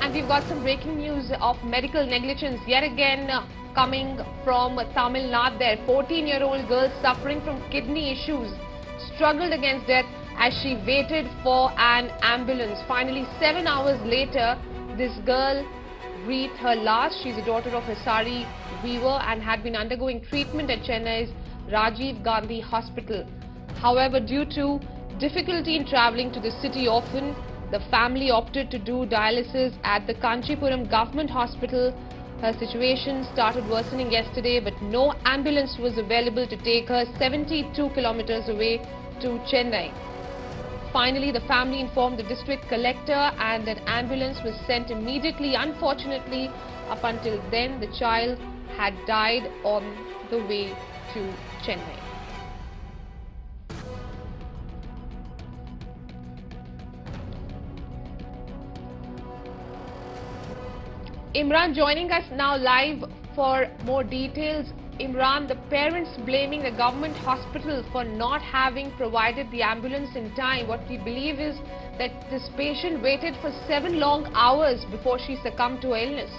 And we've got some breaking news of medical negligence yet again coming from Tamil Nadu there. 14-year-old girl suffering from kidney issues struggled against death as she waited for an ambulance. Finally, 7 hours later, this girl breathed her last. She's a daughter of a sari weaver and had been undergoing treatment at Chennai's Rajiv Gandhi Hospital. However, due to difficulty in travelling to the city often, the family opted to do dialysis at the Kanchipuram Government Hospital. Her situation started worsening yesterday, but no ambulance was available to take her 72 kilometers away to Chennai. Finally, the family informed the district collector and an ambulance was sent immediately. Unfortunately, up until then, the child had died on the way to Chennai. Imran joining us now live for more details. Imran, the parents blaming the government hospital for not having provided the ambulance in time. What we believe is that this patient waited for 7 long hours before she succumbed to illness.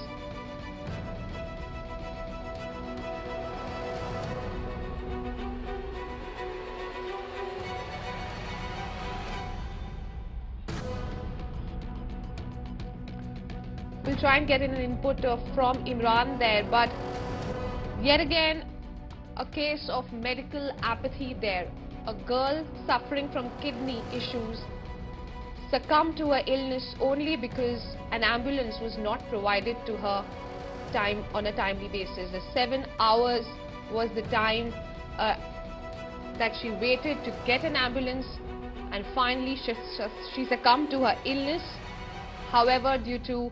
We'll try and get an input from Imran there, but yet again a case of medical apathy there. A girl suffering from kidney issues succumbed to her illness only because an ambulance was not provided to her on a timely basis. The 7 hours was the time that she waited to get an ambulance, and finally she succumbed to her illness. However, due to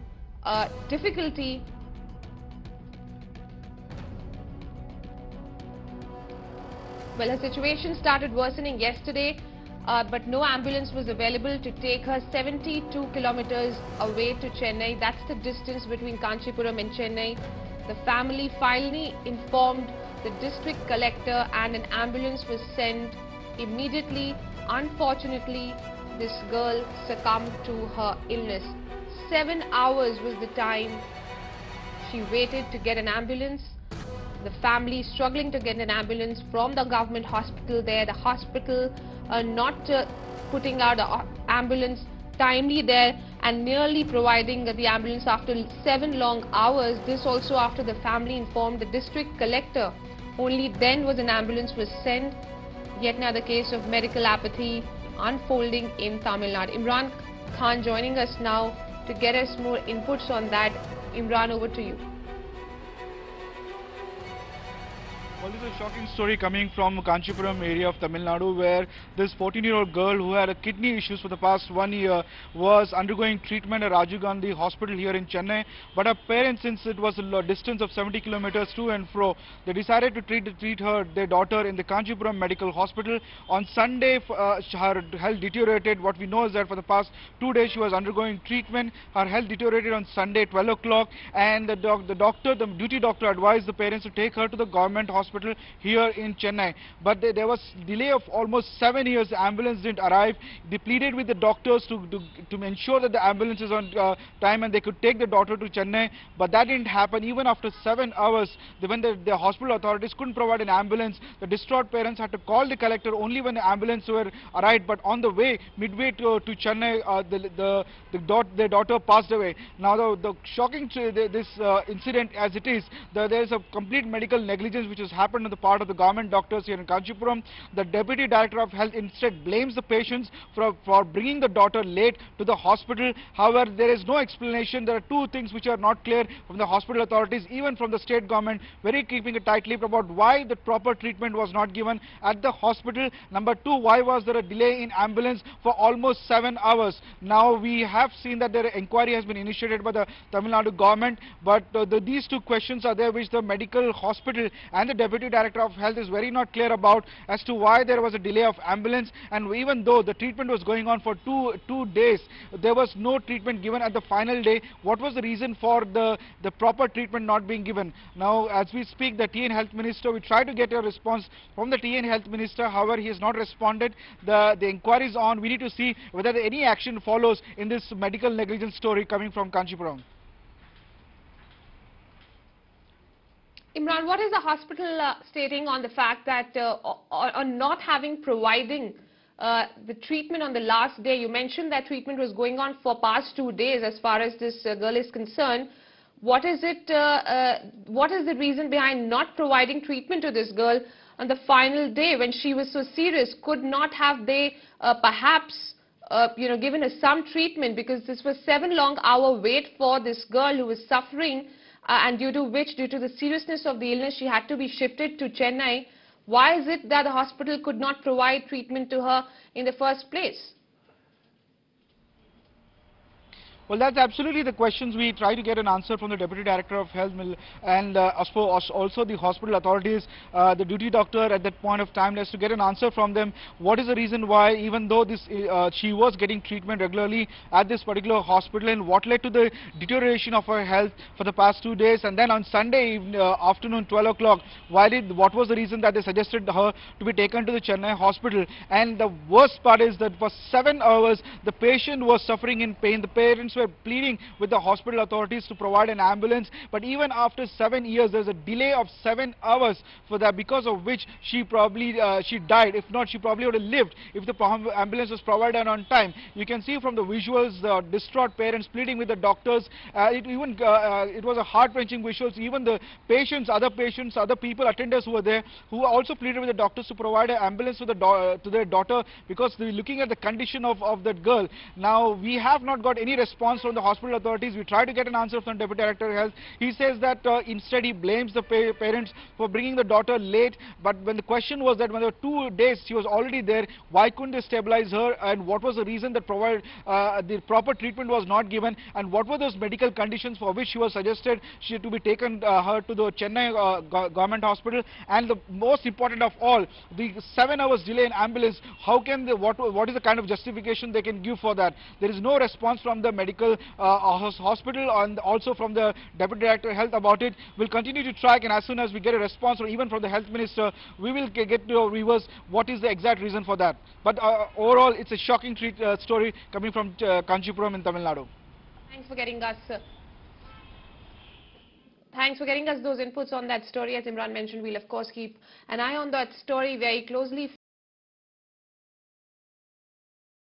difficulty her situation started worsening yesterday, but no ambulance was available to take her 72 kilometers away to Chennai. That's the distance between Kanchipuram and Chennai. The family finally informed the district collector and an ambulance was sent immediately. Unfortunately, this girl succumbed to her illness. 7 hours was the time she waited to get an ambulance. The family struggling to get an ambulance from the government hospital there. The hospital not putting out an ambulance timely there and nearly providing the ambulance after 7 long hours. This also after the family informed the district collector. Only then was an ambulance was sent. Yet another case of medical apathy unfolding in Tamil Nadu. Imran Khan joining us now to get us more inputs on that. Imran, over to you. Well, this is a shocking story coming from Kanchipuram area of Tamil Nadu, where this 14-year-old girl who had kidney issues for the past 1 year was undergoing treatment at Rajiv Gandhi Hospital here in Chennai. But her parents, since it was a distance of 70 kilometers to and fro, they decided to treat their daughter in the Kanchipuram Medical Hospital. On Sunday, her health deteriorated. What we know is that for the past 2 days she was undergoing treatment. Her health deteriorated on Sunday, 12 o'clock, and the duty doctor advised the parents to take her to the government hospital here in Chennai. But there was delay of almost 7 years. The ambulance didn't arrive. They pleaded with the doctors to ensure that the ambulance is on time and they could take the daughter to Chennai, but that didn't happen. Even after 7 hours, when the hospital authorities couldn't provide an ambulance, the distraught parents had to call the collector only when the ambulance were arrived. But on the way, midway to Chennai, their daughter passed away. Now the shocking this incident as it is, there is a complete medical negligence which has happened on the part of the government doctors here in Kanchipuram. The Deputy Director of Health instead blames the patients for bringing the daughter late to the hospital. However, there is no explanation. There are two things which are not clear from the hospital authorities, even from the state government, keeping a tight lip about why the proper treatment was not given at the hospital. Number two, why was there a delay in ambulance for almost 7 hours? Now we have seen that the inquiry has been initiated by the Tamil Nadu government, but these two questions are there which the medical hospital and the Deputy Director of Health is very not clear about as to why there was a delay of ambulance, and even though the treatment was going on for two days, there was no treatment given at the final day. What was the reason for the proper treatment not being given? Now, as we speak, the TN Health Minister, we try to get a response from the TN Health Minister. However, he has not responded. The inquiry is on. We need to see whether any action follows in this medical negligence story coming from Kanchipuram. Imran, what is the hospital stating on the fact that on not providing the treatment on the last day? You mentioned that treatment was going on for past 2 days as far as this girl is concerned. What is it? What is the reason behind not providing treatment to this girl on the final day when she was so serious? Could not have they perhaps given her some treatment, because this was 7 long hour wait for this girl who was suffering, and due to the seriousness of the illness, she had to be shifted to Chennai. Why is it that the hospital could not provide treatment to her in the first place? Well, that's absolutely the questions we try to get an answer from the Deputy Director of Health and also the hospital authorities, the duty doctor at that point of time has to get an answer from them. What is the reason why, even though she was getting treatment regularly at this particular hospital, and what led to the deterioration of her health for the past 2 days, and then on Sunday afternoon 12 o'clock, what was the reason that they suggested her to be taken to the Chennai hospital? And the worst part is that for 7 hours the patient was suffering in pain. The parents were pleading with the hospital authorities to provide an ambulance, but even after 7 years there's a delay of 7 hours for that, because of which she died. If not, she probably would have lived if the ambulance was provided on time. You can see from the visuals the distraught parents pleading with the doctors. It was a heart-wrenching visuals. Even the other people, attenders who were there, who also pleaded with the doctors to provide an ambulance to their daughter, because they're looking at the condition of that girl. Now, we have not got any response from the hospital authorities. We tried to get an answer from the Deputy Director of Health. He says that instead he blames the parents for bringing the daughter late. But when the question was that when there were 2 days she was already there, why couldn't they stabilize her, and what was the reason that the proper treatment was not given, and what were those medical conditions for which she was suggested she to be taken her to the Chennai government hospital? And the most important of all, the 7 hours delay in ambulance. How can they, what is the kind of justification they can give for that? There is no response from the medical hospital and also from the Deputy Director of Health about it. We'll continue to track, and as soon as we get a response, or even from the Health Minister, we will get to reverse what is the exact reason for that. But overall, it's a shocking story coming from Kanchipuram in Tamil Nadu. Thanks for getting us. Thanks for getting us those inputs on that story. As Imran mentioned, we'll of course keep an eye on that story very closely.